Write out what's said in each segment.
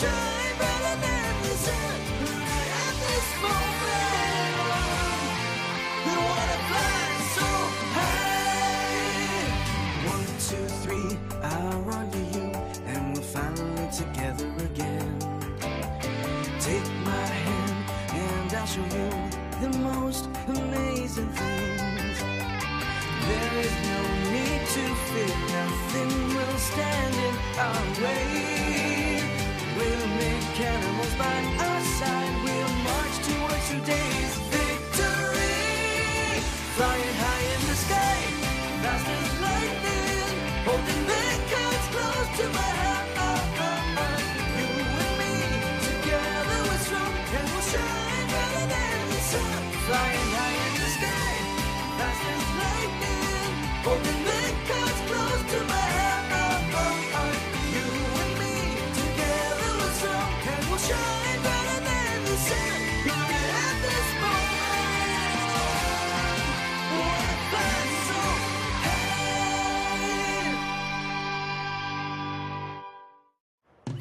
shine brighter than the sun. At this moment, we wanna fly so high. 1, 2, 3, I'll run to you, and we'll finally together again. Take my hand, and I'll show you the most amazing things. There is no need to fear, nothing will stand in our way. We'll make animals by our side, we'll march towards today's victory. Flying high in the sky, fast as lightning, holding the cards close to my heart. You and me, together we're strong, and we'll shine brighter than the sun. Flying high in the sky, fast as lightning, holding the cards close to my heart. You and me, together we're strong, and we'll shine brighter than the sun. At this moment, wanna fly so high.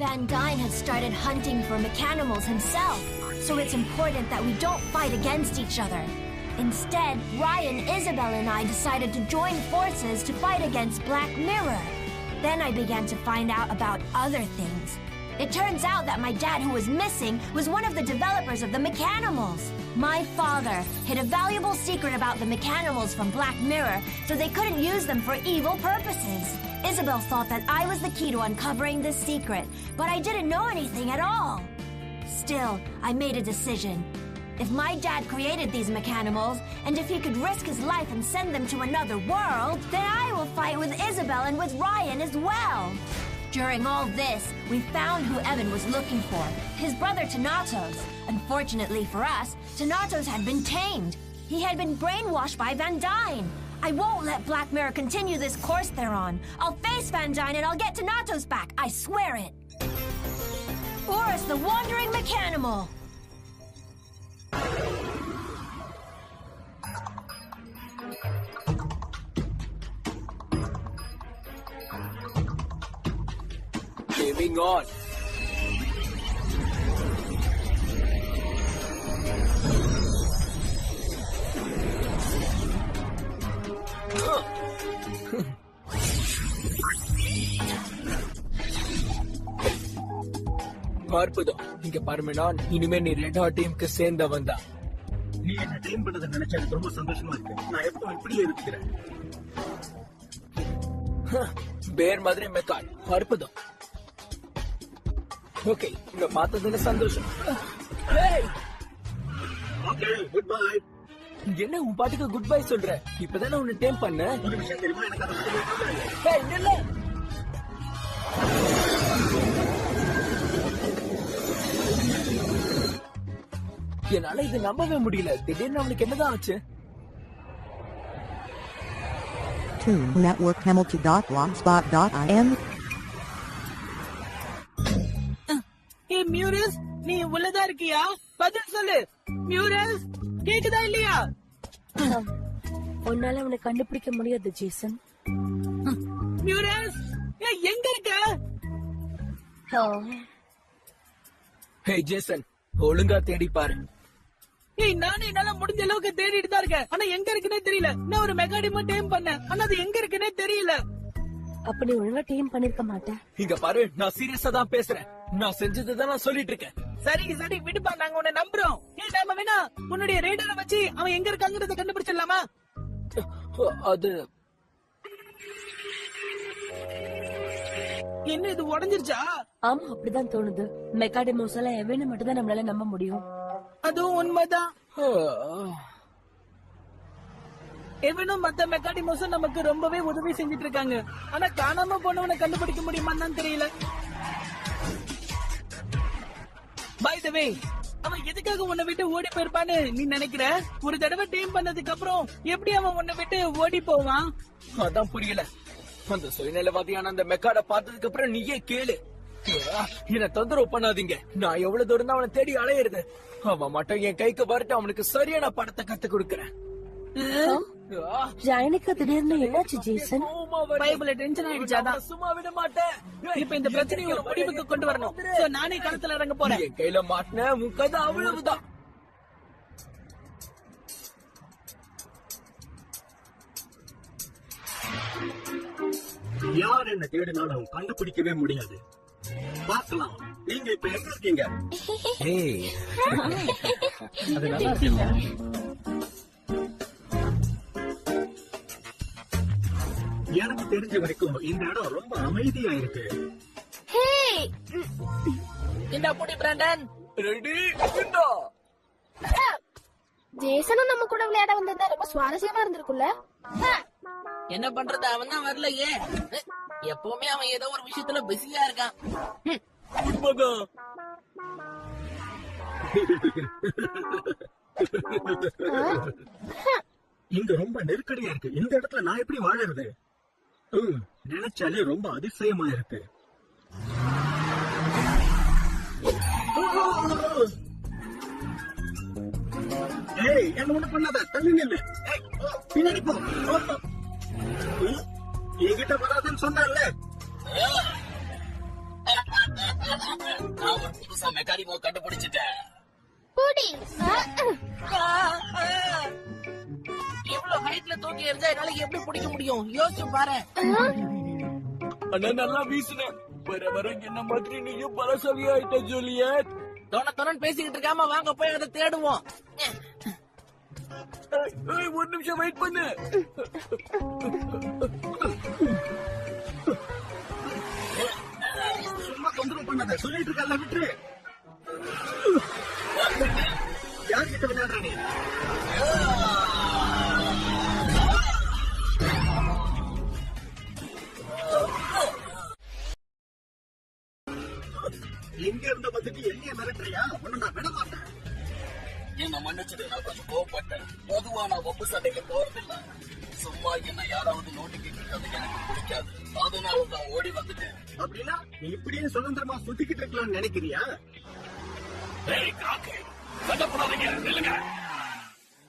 Van Dyne had started hunting for Mechanimals himself, so it's important that we don't fight against each other. Instead, Ryan, Isabel, and I decided to join forces to fight against Black Mirror. Then I began to find out about other things. It turns out that my dad, who was missing, was one of the developers of the Mechanimals. My father hid a valuable secret about the Mechanimals from Black Mirror, so they couldn't use them for evil purposes. Isabel thought that I was the key to uncovering this secret, but I didn't know anything at all. Still, I made a decision. If my dad created these Mechanimals, and if he could risk his life and send them to another world, then I will fight with Isabel and with Ryan as well. During all this, we found who Evan was looking for, his brother Thanatos. Unfortunately for us, Thanatos had been tamed. He had been brainwashed by Van Dyne. I won't let Black Mirror continue this course they're on. I'll face Van Dyne and I'll get Thanatos back, I swear it. Horus the Wandering Mechanimal! Gaming on. அற்புதம். இங்க பாருமே, நான் இனிமே நீ red hot டீமுக்கு சேர்ந்தவன் தான். நீ என்ன டீம் பண்றத நினைச்சா எனக்கு ரொம்ப சந்தோஷமா இருக்கு. நான் எப்பவும் இப்படியே இருக்கிறேன். பேர் மாதிரி மெக்கான். அற்புதம். ஓகே, உங்க பார்த்ததுல சந்தோஷம். Okay, good bye. என்ன உன் பாட்டுக்கு குட் பை சொல்ற? இப்பதானே உன்னை டேம் பண்ண. ஒரு விஷயம் தெரியுமா, எனக்கு அதை பத்தி தெரியல. ஏய், நில்லு. என்னால இது நம்பவே முடியல. திடீர்னு அவனுக்கு என்னதான் ஆச்சு? networkhamilton.blogspot.in. ஏய் மியூரஸ், நீ உள்ளதா இருக்கியா? பதில் சொல்லு மியூரஸ், கேக்குதா இல்லையா? உன்னால அவனை கண்டுபிடிக்க முடியாது ஜேசன். மியூரஸ், ஏய் எங்க இருக்க? ஹே ஜேசன், ஒழுங்கா தேடி பாரு. ஏய் நானே என்னால முடிஞ்ச அளவுக்கு தேடிட்டு தான் இருக்கேன். ஆனா எங்க இருக்குன்னே தெரியல. நான் ஒரு மெகாடிமோ டீம் பண்ணேன், ஆனா அது எங்க இருக்குன்னே தெரியல. அப்ப நீ ஒழுங்கா டீம் பண்ணிருக்க மாட்டேன். இங்க பாரு, நான் சீரியஸா தான் பேசுறேன். நான் செஞ்சதை நான் சொல்லிட்டு இருக்கேன். சரி சரி விடுப்பா, நாங்க உன்னை நம்புறோம். ஏய் நாம வேணா உன்னுடைய ரேடாரை வச்சு அவன் எங்க இருக்காங்கறத கண்டுபிடிச்சிடலாமா? அது என்ன இது உடைஞ்சிருச்சா? ஆமா, அப்படிதான் தோணுது. மெக்காடிமோஸ் எல்லாம் எவனு மட்டும் தான் நம்மளால நம்ப முடியும். அதுவும் உண்மைதான். எவனும் மத்த மெக்காடிமோஸும் நமக்கு ரொம்பவே உதவி செஞ்சிட்டு இருக்காங்க. ஆனா காணாம போனவனை கண்டுபிடிக்க முடியுமான்னு தான் தெரியல. பை தி வே, அவன் எதுக்காக உன்னை விட்டு ஓடி போயிருப்பான்னு நீ நினைக்கிற? ஒரு தடவை டீம் பண்ணதுக்கு அப்புறம் எப்படி அவன் உன்னை விட்டு ஓடி போவான்? அதான் புரியல. அந்த சுயநலவாதியான அந்த மெக்காட பார்த்ததுக்கு அப்புறம் நீயே கேளு. என்ன தொந்தரவு பண்ணாதீங்க. நான் எவ்வளவு தூரம் தான் அவனை தேடி அலையிறது. அவன் மட்டும் என் கைக்கு வரட்டும், அவனுக்கு சரியான படத்தை கத்து கொடுக்கறேன். ஜாயனுக்கு திடீர்னு என்னாச்சு ஜேசன்? Bible tension ஆயிடுச்சாதான். சும்மா விட மாட்டேன். இப்ப இந்த பிரச்சனையை ஒரு முடிவுக்கு கொண்டு வரணும். So, நானே களத்துல இறங்க போறேன். என் கையில மாட்டின உன் கதை அவ்வளவுதான். யார் என்ன தேடினாலும் கண்டுபிடிக்கவே முடியாது. பார்க்கலாம். நீங்க இப்ப எங்க இருக்கீங்க? அது நல்லா இருக்குல்ல? எனக்கு தெரிஞ்ச வரைக்கும் இந்த இடம் ரொம்ப அமைதியா இருக்கு. இந்த புடி பிராண்டன். ரெடி? ஜேசனும் நம்ம கூட விளையாட வந்ததா ரொம்ப சுவாரஸ்யமா இருந்திருக்குல்ல. என்ன பண்றது, அவன் தான் வரலையே. எப்பவுமே அவன் ஏதோ ஒரு விஷயத்துல பிஸியா இருக்கான். உண்மைதான். இங்க ரொம்ப நெருக்கடியா இருக்கு. இந்த இடத்துல நான் எப்படி வாழறது? நினைச்சாலே ரொம்ப அதிசயமா இருக்கு. ஏய், என்ன ஒண்ணு பண்ணாத, தள்ளி நில்லு. ஏய், பின்னாடி போ. என்கிட்ட வராதுன்னு சொன்னல. நான் ஒரு புதுசா மெக்கானிக்கோ கண்டுபிடிச்சிட்டேன். இவ்வளவு ஹைட்ல தூக்கி எறிஞ்சா என்னால எப்படி பிடிக்க முடியும்? யோசிச்சு பாரு. ஆனா நல்லா வீசுன. வர வர என்ன மாதிரி நீயும் பலசாலி ஆயிட்ட ஜூலியட். தொண பேசிக்கிட்டு இருக்காம வாங்க போய் அதை தேடுவோம். ஒரு நிமிஷம் வெயிட் பண்ணு. சும்மா தொந்தரவு பண்ணாத, சொல்லிட்டு இருக்கல, விட்டுரு. யார்கிட்ட விளையாடுற நீ? எங்க இருந்த வந்துட்டு என்னைய மிரட்டுறியா? ஒண்ணு நான் விட மாட்டேன். என்ன மன்னிச்சிடு, நான் கொஞ்சம் கோவப்பட்டேன். பொதுவா நான் ஒப்பு சண்டைக்கு போறதில்ல. சும்மா என்ன யாராவது நோட்டிக்கிட்டு இருக்கிறது எனக்கு பிடிக்காது. அதனால நான் ஓடி வந்துட்டேன். அப்படின்னா நீ இப்படியே சுதந்திரமா சுத்திக்கிட்டு இருக்கலாம்னு நினைக்கிறியா?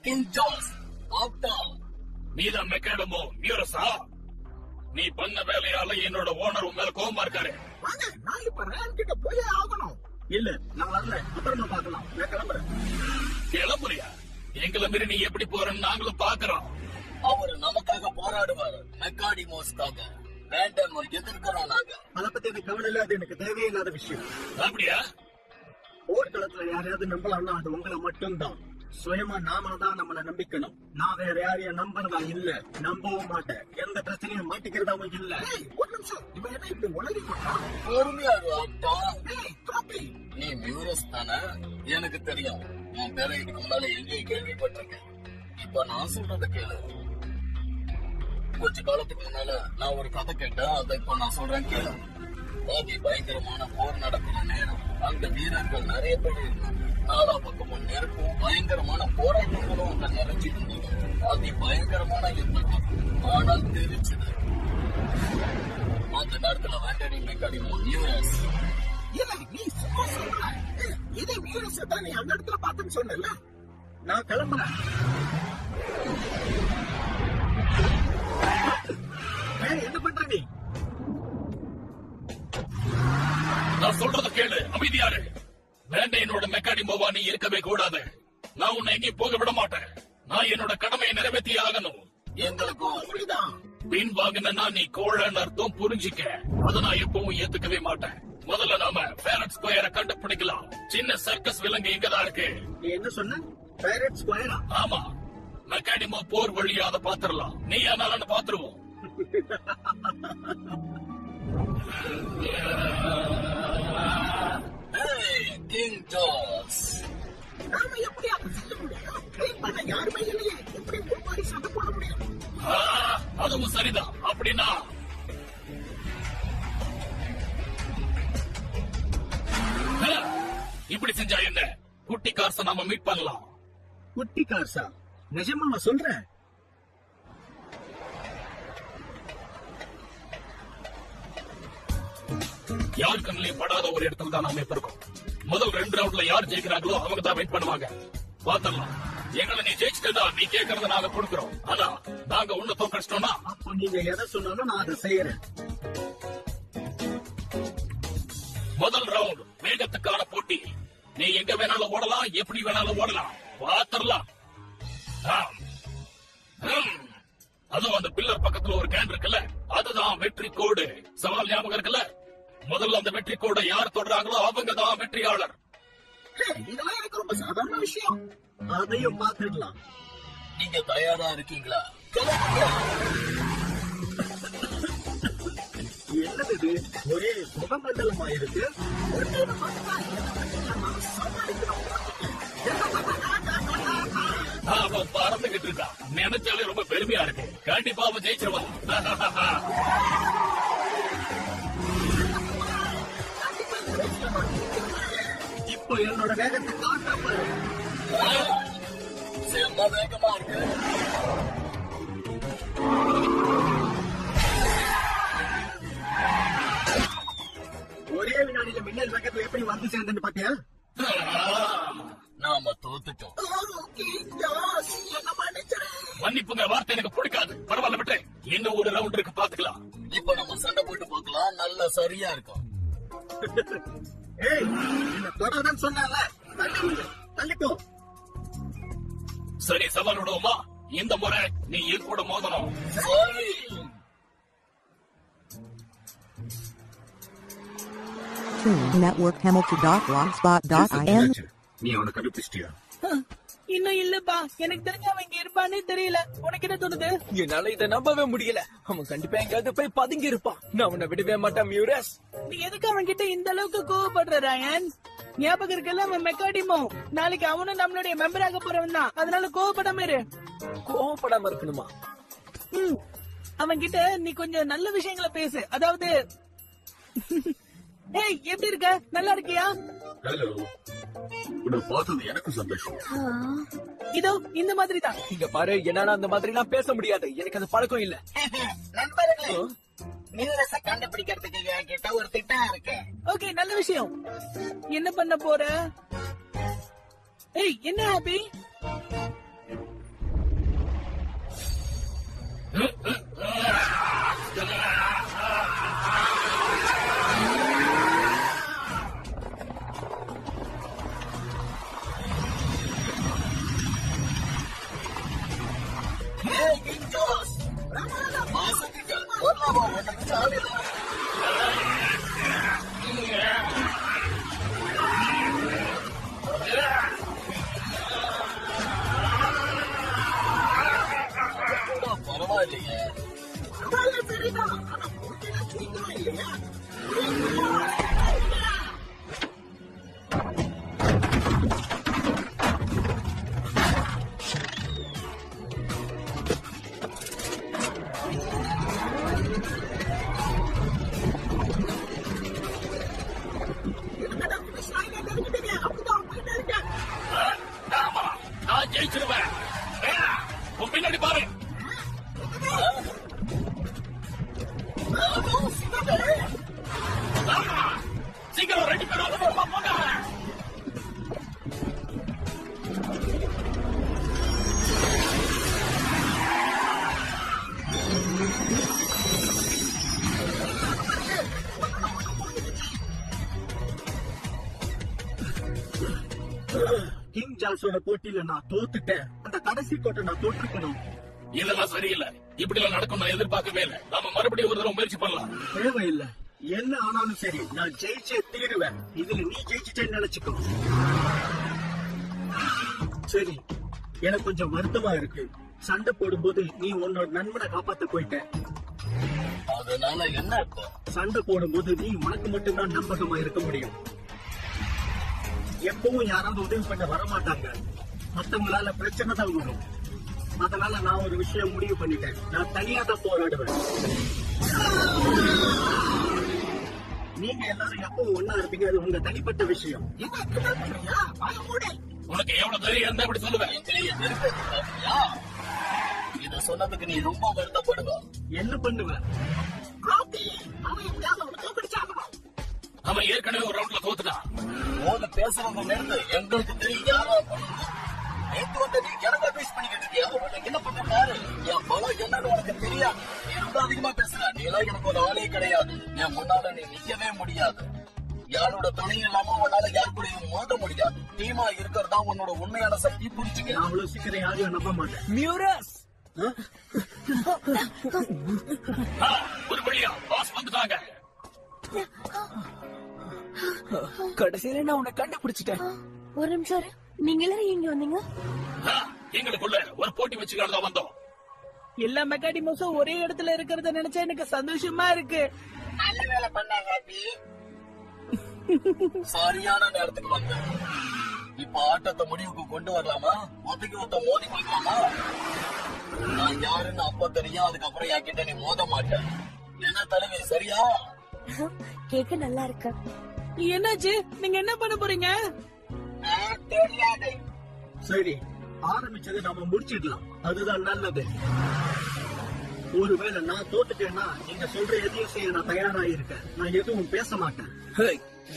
கிங் ஜார்ஜ், ஆப்டா. நீதான் மெக்காடமோ மியூரஸா? நீ பண்ண வேலையால என்னோட ஓனர் உன் மேல கோவமா இருக்காரு. வாங்க, நான் இப்ப ரேன் கிட்ட போயே ஆகணும். இல்ல, நான் வரல, அப்புறமா பார்க்கலாம். நான் கிளம்புறேன். கிளம்புறியா? எங்களை மீறி நீ எப்படி போறன்னு நாங்களும் பாக்குறோம். அவரு நமக்காக போராடுவாரு, மெக்காடிமோஸ்க்காக. ரேண்டம் எதிர்க்கிறோம் நாங்க. அதை பத்தி எனக்கு கவலை இல்ல, அது எனக்கு தேவையில்லாத விஷயம். அப்படியா? போர்க்களத்துல யாரையாவது நம்பலாம்னா அது உங்களை மட்டும்தான். சுயமா நாம தான் நம்மள நம்பிக்கணும். நான் வேற யாரையும் நம்புறதா இல்ல, நம்பவும் மாட்டேன். எந்த பிரச்சனையும் மாட்டிக்கிறதாவும் இல்ல. ஒரு நிமிஷம், இவன் என்ன இப்படி உளறி போட்டான்? பொறுமையா இரு, ஆப்டா. நீ மியூரஸ் தானே? எனக்கு தெரியும். உன் பேரை இதுக்கு முன்னால எங்கேயும் கேள்விப்பட்டிருக்கேன். இப்ப நான் சொல்றத கேளு. கொஞ்ச காலத்துக்கு முன்னால நான் ஒரு கதை கேட்டேன், அதை இப்ப நான் சொல்றேன் கேளு. அதி பயங்கரமான போர் நடக்கிற நேரம். அங்க வீரர்கள் நிறைய பேர் இருந்தாங்க. நாலா பக்கமும் நெருப்பும் பயங்கரமான போராட்டங்களும் அங்க நிறைஞ்சிருந்தது. அதி பயங்கரமான யுத்தம். ஆனால் தெரிஞ்சது அந்த நேரத்துல வேண்டடி மெக்கானிமோ மியூரஸ். இல்ல, நீ சும்மா சொல்ற. இதே வீரஸ் தான் நீ அந்த இடத்துல பார்த்தேன்னு சொன்னல. நான் கிளம்புறேன். என்ன பண்ற நீ? நான் சொல்றத கேளு, அமைதியாரு. வேண்ட என்னோட மெக்கானிமோவா நீ இருக்கவே கூடாது. நான் உன்னை எங்கேயும் போக விட மாட்டேன். நான் என்னோட கடமையை நிறைவேற்றி ஆகணும். எங்களுக்கும் அப்படிதான். பின் வாங்கினா நீ கோழன்னு அர்த்தம், புரிஞ்சிக்க. அதை நான் எப்பவும் ஏத்துக்கவே மாட்டேன். முதல்ல நாம பேரட் ஸ்கொயரை கண்டுபிடிக்கலாம். சின்ன சர்க்கஸ் விலங்கு இங்கதான் இருக்கு. நீ என்ன சொன்ன? பேரட் ஸ்கொயரா? ஆமா, மெக்கானிமோ போர் வழியா அதை பாத்துரலாம். நீ ஆனாலும் பாத்துருவோம். கிங் ஜார்ஜ், நாம எப்படி அதை செய்ய முடியும்? ட்ரெயின் பண்ண யாருமே இல்லையே. எப்படி முன்னாடி சண்டை போட முடியும்? அதுவும் சரிதான். அப்படின்னா இப்படி செஞ்சா என்ன? குட்டி கார்ஸ நாம மீட் பண்ணலாம். குட்டி கார்ஸா? நிஜமா சொல்றேன்? யார் கண்ணிலையும் படாத ஒரு இடத்துல தான் நாம இப்ப இருக்கோம். முதல் 2 ரவுண்ட்ல யார் ஜெயிக்கிறாங்களோ அவங்க தான் வெயிட் பண்ணுவாங்க. பாத்திரலாம். எங்களை நீ ஜெயிச்சுட்டா நீ கேட்கறத நாங்க கொடுக்கிறோம். ஆனா நாங்க உன்னை தோக்கடிச்சிட்டோம்னா அப்போ நீங்க எதை சொன்னாலும் நான் அதை செய்யறேன். முதல் ரவுண்ட் வேகத்துக்கான போட்டி. நீ எங்க வேணாலும் ஓடலாம், எப்படி வேணாலும் ஓடலாம். பாத்திரலாம். அதுவும் அந்த பில்லர் பக்கத்துல ஒரு கேன் இருக்குல்ல, அதுதான் வெற்றி கோடு. சவால் ஞாபகம் இருக்குல்ல? முதல்ல அந்த வெற்றி கோடை யார் தொடறாங்களோ அவங்க தான் வெற்றியாளர். இதெல்லாம் எனக்கு ரொம்ப சாதாரண விஷயம். அதையும் பார்த்துடலாம். நீங்க தயாரா இருக்கீங்களா? என்னது இது? ஒரே முகமண்டலமா இருக்கு. அவன் பறந்துகிட்டு இருக்கான். நினைச்சாலே ரொம்ப பெருமையா இருக்கு. கண்டிப்பா அவன் ஜெயிச்சிருவான். இப்போ என்னோட வேகத்தை காட்ட செம்ம வேகமா இருக்கு. ஒரே வினாடியில மின்னல் வேகத்துல எப்படி வந்து சேர்ந்தேன்னு பாத்தியா? நாம தோத்துட்டோம். மன்னிப்புங்க, வார்த்தை எனக்கு பிடிக்காது. பரவாயில்ல விட்டு, இன்னும் ஒரு ரவுண்ட் இருக்கு, பாத்துக்கலாம். இப்ப நம்ம சண்டை போட்டு பார்க்கலாம். நல்ல சரியா இருக்கும். ஏய், என்ன தொடர்தான் சொன்னால தள்ளிக்கோ. சரி, சவால் விடுவோமா? இந்த முறை நீ என் கூட மோதணும். சரி. Network Hamilton.blogspot.in. நீ அவனை கண்டுபிடிச்சிட்டியா? இன்னும் இல்லப்பா, எனக்கு தெரிஞ்ச அவன் இங்க இருப்பானே தெரியல. உனக்கு என்ன தோணுது? என்னால இதை நம்பவே முடியல. அவன் கண்டிப்பா எங்காவது போய் பதுங்கி இருப்பான். நான் அவனை விடவே மாட்டேன் மியூரஸ். நீ எதுக்கு அவன் கிட்ட இந்த அளவுக்கு கோவப்படுற ராயன்? ஞாபகம் இருக்குல்ல, அவன் மெக்காடிமோ. நாளைக்கு அவனும் நம்மளுடைய மெம்பராக போறவன் தான். அதனால கோவப்படாம இரு. கோவப்படாம இருக்கணுமா? அவன் கிட்ட நீ கொஞ்சம் நல்ல விஷயங்களை பேசு. அதாவது ஏய், எப்படி இருக்க? நல்லா இருக்கியா? ஹலோ, உன்னை பார்த்தது எனக்கு சந்தோஷம். இதோ இந்த மாதிரி தான். இங்க பாரு, என்னால அந்த மாதிரி எல்லாம் பேச முடியாது. எனக்கு அது பழக்கம் இல்ல. நண்பர்களே, மியூரஸ கண்டுபிடிக்கிறதுக்கு என்கிட்ட ஒரு திட்டம் இருக்கு. ஓகே, நல்ல விஷயம். என்ன பண்ண போற? ஏய், என்ன ஹாப்பி? பரவாயில்லையே. நான் ஜெயிச்சிருவேன். உன் பின்னாடி பாரு. சீக்கிரம் ரெண்டு பேரும் போங்க. கிங் ஜால்ஸோட போட்டியில நான் தோத்துட்டேன். அந்த கடைசி கோட்டை நான் தோற்றுக்கணும். இதெல்லாம் சரியில்லை. இப்படி எல்லாம் நடக்கும் நான் எதிர்பார்க்கவே இல்லை. நாம மறுபடியும் ஒரு தடவை முயற்சி பண்ணலாம். தேவையில்லை. என்ன ஆனாலும் சரி, நான் ஜெயிச்சே தீருவேன். இதுல நீ ஜெயிச்சிட்டேன்னு நினைச்சுக்கோ. சரி, எனக்கு கொஞ்சம் வருத்தமா இருக்கு. சண்டை போடும்போது நீ உன்னோட நண்பனை காப்பாத்த போயிட்ட. அதனால என்ன அர்த்தம்? சண்டை போடும்போது நீ உனக்கு மட்டும்தான் நம்பகமா இருக்க முடியும். எப்பவும் யாராவது உதவி பண்ண வரமாட்டாங்க. மத்தவங்களால பிரச்சனை தான் வரும். அதனால நான் ஒரு விஷயம் முடிவு பண்ணிட்டேன். நான் தனியா தான் போராடுவேன். நீங்க எல்லாரும் எப்பவும் ஒன்னா இருப்பீங்க. அது உங்க தனிப்பட்ட விஷயம். உனக்கு எவ்வளவு தைரியம் இருந்தா இப்படி சொல்லுவேன்? இத சொன்னதுக்கு நீ ரொம்ப வருத்தப்படுவ. என்ன பண்ணுவேன்? அவன் ஏற்கனவே ஒரு ரவுண்ட்ல தோத்துட்டான். பேசுறவங்க நேரத்து எங்களுக்கு தெரியும் யாரா. நேத்து வந்த நீ எனக்கு அட்வைஸ் பண்ணிக்கிட்டு இருக்கியா? உனக்கு என்ன பண்ண பாரு. என் பலம் என்னன்னு உனக்கு தெரியாது. நீ ரொம்ப அதிகமா பேசுற. நீ எல்லாம் எனக்கு ஒரு ஆளே கிடையாது. என் முன்னால நீ நிக்கவே முடியாது. யாரோட துணையும் இல்லாம உன்னால யார் கூடயும் மோத முடியாது. டீமா இருக்கிறதா உன்னோட உண்மையான சக்தி. புரிஞ்சுக்க. நான் அவ்வளவு சீக்கிரம் யாரையும் நம்ப மாட்டேன். மியூரஸ் ஒரு வழியா பாஸ் வந்துட்டாங்க. கடைசியில நான் உன்னை கண்டுபிடிச்சிட்டேன். ஒரு நிமிஷம் இரு. நீங்க எல்லாரும் இங்க வந்தீங்க? எங்களுக்குள்ள ஒரு போட்டி வச்சுக்காக வந்தோம். எல்லா மெக்காடிமோஸும் ஒரே இடத்துல இருக்கிறத நினைச்சா எனக்கு சந்தோஷமா இருக்கு. நல்ல வேலை பண்ண ஹாப்பி. சரியான நேரத்துக்கு வந்த. இப்ப ஆட்டத்தை முடிவுக்கு கொண்டு வரலாமா? ஒத்தைக்கு ஒத்த மோதி பார்க்கலாமா? நான் யாருன்னு அப்ப தெரியும். அதுக்கப்புறம் என்கிட்ட நீ மோத மாட்டேன். என்ன தலைவி, சரியா? கேக்க நல்லா இருக்கு. என்னாச்சு? நீங்க என்ன பண்ண போறீங்க? தெரியாது. சரி, ஆரம்பிச்சதை நாம முடிச்சிடலாம். அதுதான் நல்லது. ஒருவேளை நான் தோத்துட்டேன்னா நீங்க சொல்ற எதையும் செய்ய நான் தயாரா இருக்கேன். நான் எதுவும் பேச மாட்டேன்.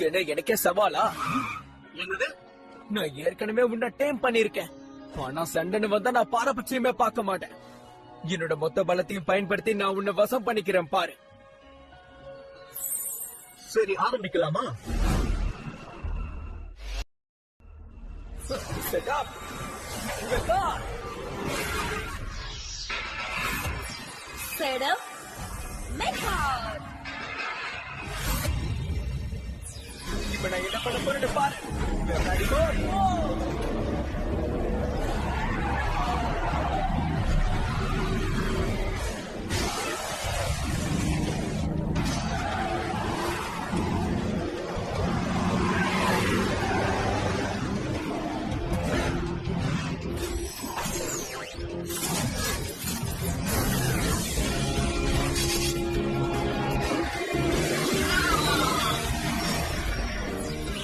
என்ன எனக்கே சவாலா? என்னது? நான் ஏற்கனவே உன்னை டேம் பண்ணிருக்கேன். ஆனா சண்டைன்னு வந்தா நான் பாரபட்சமே பார்க்க மாட்டேன். என்னோட மொத்த பலத்தையும் பயன்படுத்தி நான் உன்னை வசம் பண்ணிக்கிறேன் பாரு. சரி, ஆரம்பிக்கலாமா? Set up. Set up. Set up. Make out. இப்ப நான் என்ன பண்ண போறேன்னு பாரு. Ready, go.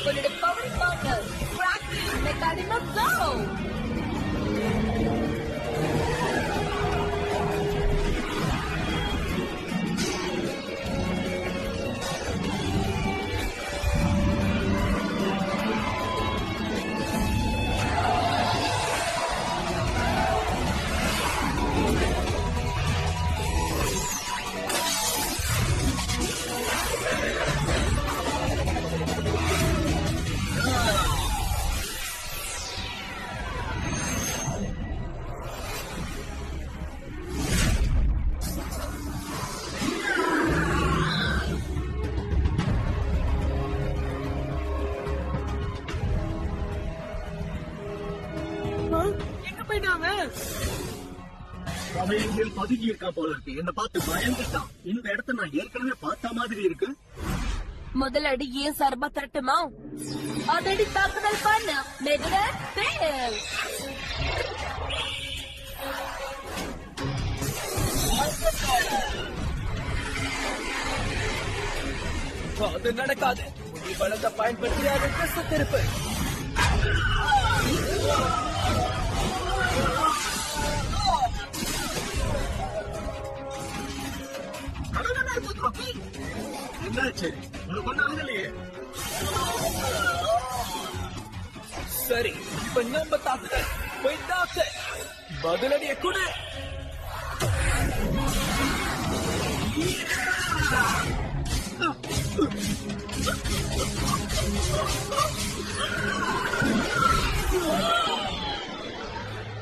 உன்னோட பவர் பார்ட்னர் கிராக்கி மெக்காடிமோ கோ. எங்க போயிட்டாங்க? அவன் எங்கேயும் பதுங்கி இருக்கா போல இருக்கு. என்ன பார்த்து பயந்துட்டான். இந்த இடத்த நான் ஏற்கனவே பார்த்த மாதிரி இருக்கு. முதல் அடி ஏன் சர்பா தரட்டுமா? அதடி தாக்குதல் பண்ண மெகா ஃபெயில். அது நடக்காது. நீ பலத்தை பயன்படுத்தி அதை திசை திருப்பு. என்னாச்சு? உனக்கு ஒண்ணு ஆகலையே. சரி, இப்ப நம்ம தாக்குதல். போய் தாக்கு. பதிலடியை கொடு.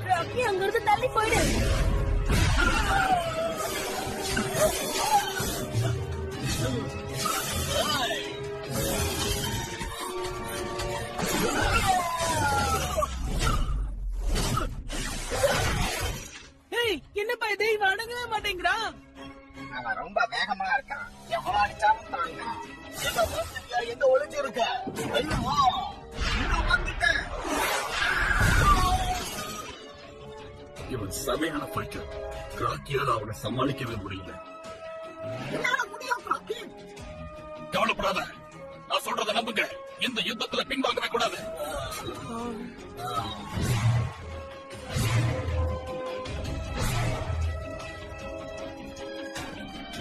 ராக்கி அங்கிருந்து தள்ளி போயிடு. என்னப்பா இதை வணங்கவே மாட்டேங்கிறா? அவன் ரொம்ப வேகமா இருக்கான். எவ்வளவு அடிச்சாலும் தாங்க. எங்க ஒளிஞ்சு இருக்க? இவன் செமையான ஃபைட்டர். கிராக்கியால அவனை சமாளிக்கவே முடியல. கவலைப்படாத, நான் சொல்றத நம்புங்க. இந்த யுத்தத்துல பின்வாங்கவே கூடாது.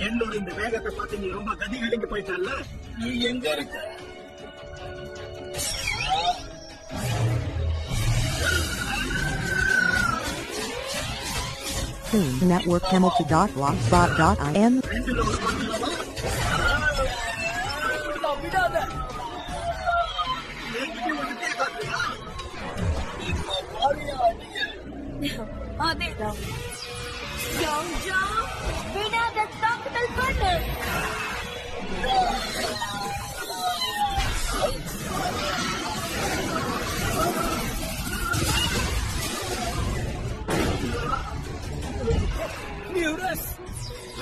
என்னோட இந்த வேகத்தை பார்த்து நீ ரொம்ப கதி கலங்கி போயிட்டல்ல. நீ எங்க இருக்க? Toon Network Hamilton.blogspot.in. விடாத அதேதான் ஜாங் ஜாங், விடாத தாக்குதல் பண்ணு. மியூரஸ்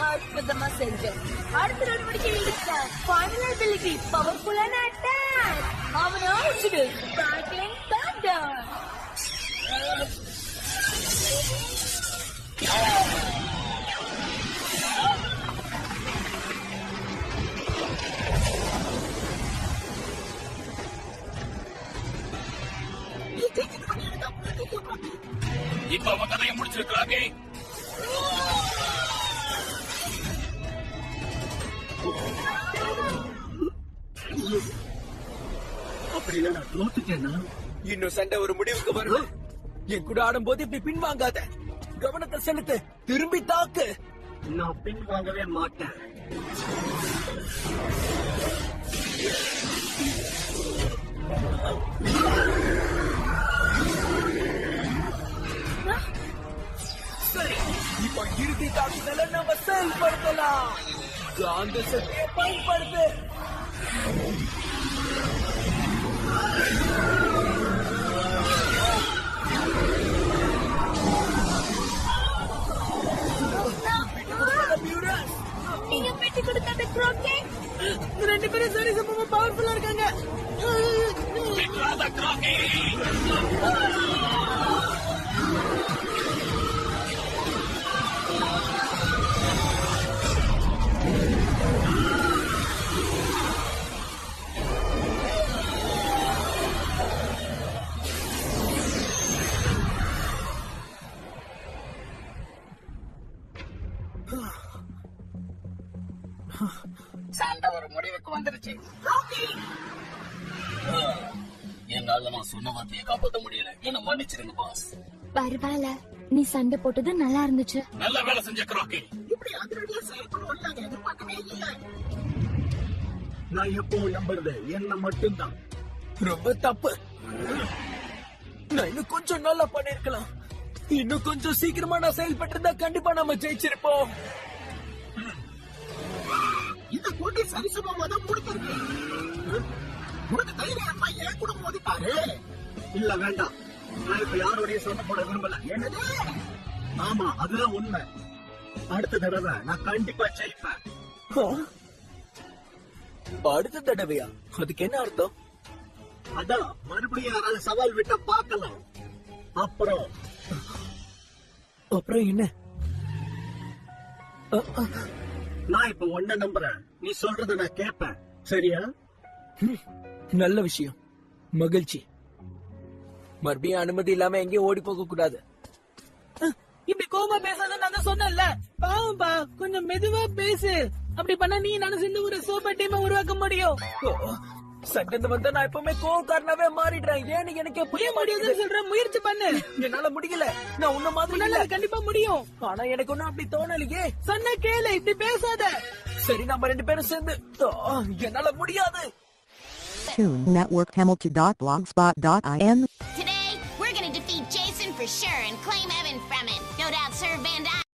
அற்புதமா செஞ்சேன். அடுத்த நடவடிக்கை எடுத்த ஃபைனல் அபிலிட்டி பவர்ஃபுல்லான அட்டாக். அவனை அழிச்சிடு. Packing Thunder. இப்ப அவன் கதையை முடிச்சிருக்கிறாங்க. அப்படி இல்ல நான் தோத்துட்டேன்னா இன்னும் சண்டை ஒரு முடிவுக்கு வரும். என் கூட ஆடும்போது இப்படி பின்வாங்காத. கவனத்தை செலுத்து. திரும்பி தாக்கு. நான் பின்வாங்கவே மாட்டேன். சரி, இப்போ இறுதி தாக்குதலை நம்ம செயல்படுத்தலாம். காந்த சக்தியை பயன்படுத்து. நீங்க பெட்டி கொடுத்த க்ரோக்கே. ரெண்டு பேரும் சரி சமமா பவர்ஃபுல்லா இருக்காங்க. சண்டை ஒரு முடிவுக்கு வந்துருச்சு. என்னால நான் சொன்ன வார்த்தையை காப்பாற்ற முடியல. என்ன மன்னிச்சிருங்க பாஸ். பரவாயில்ல, நீ சண்டை போட்டது நல்லா இருந்துச்சு. நல்ல வேலை செஞ்ச கிராக்கி. இப்படி அதிரடியா செயல்படுவோம் நாங்க எதிர்பார்க்கவே இல்லை. நான் எப்பவும் நம்புறது என்ன மட்டும்தான். ரொம்ப தப்பு. நான் இன்னும் கொஞ்சம் நல்லா பண்ணிருக்கலாம். இன்னும் கொஞ்சம் சீக்கிரமா நான் செயல்பட்டிருந்தா கண்டிப்பா நம்ம ஜெயிச்சிருப்போம். இந்த போட்டி சரிசமமா தான் முடிஞ்சிருக்கு. உனக்கு தைரியம் ஏன் கூட மோதிட்டாரு? இல்ல வேண்டாம், நான் இப்ப யாரோடைய சண்டை போட விரும்பல. என்னது? ஆமா, அதுதான் உண்மை. அடுத்த தடவை நான் கண்டிப்பா ஜெயிப்பேன். அடுத்த தடவையா? அதுக்கு என்ன அர்த்தம்? அதான் மறுபடியும் யாராவது சவால் விட்டா பார்க்கலாம். அப்புறம் என்ன? நான் இப்ப ஒன்ன நம்புறேன். நீ சொல்றத நான் கேட்பேன். சரியா? நல்ல விஷயம். மகிழ்ச்சி. மறுபடியும் அனுமதி இல்லாம எங்கேயும் ஓடி போக கூடாது. இப்படி கோபமா பேசாத நான் சொன்னேன்ல. பாவம்பா, கொஞ்சம் மெதுவா பேசு. அப்படி பண்ணா நீ நானும் சேர்ந்து ஒரு சூப்பர் டீமை உருவாக்க முடியும். சண்டை வந்தா நான் எப்பவுமே கோவக்காரனாவே மாறிடுறேன். ஏன்னு எனக்கு புரிய முடியாதுன்னு சொல்றேன். முயற்சி பண்ணு. என்னால முடியல. நான் உன்ன மாதிரி கண்டிப்பா முடியும். ஆனா எனக்கு ஒண்ணும் அப்படி தோணலையே. சொன்ன கேளு, இப்படி பேசாத. சரி, நம்ம ரெண்டு பேரும் சேர்ந்து. என்னால முடியாது. Toon Network Hamilton.blogspot.in. Today, we're gonna defeat Jason for sure and claim Evan from him. No doubt Sir Van Dyne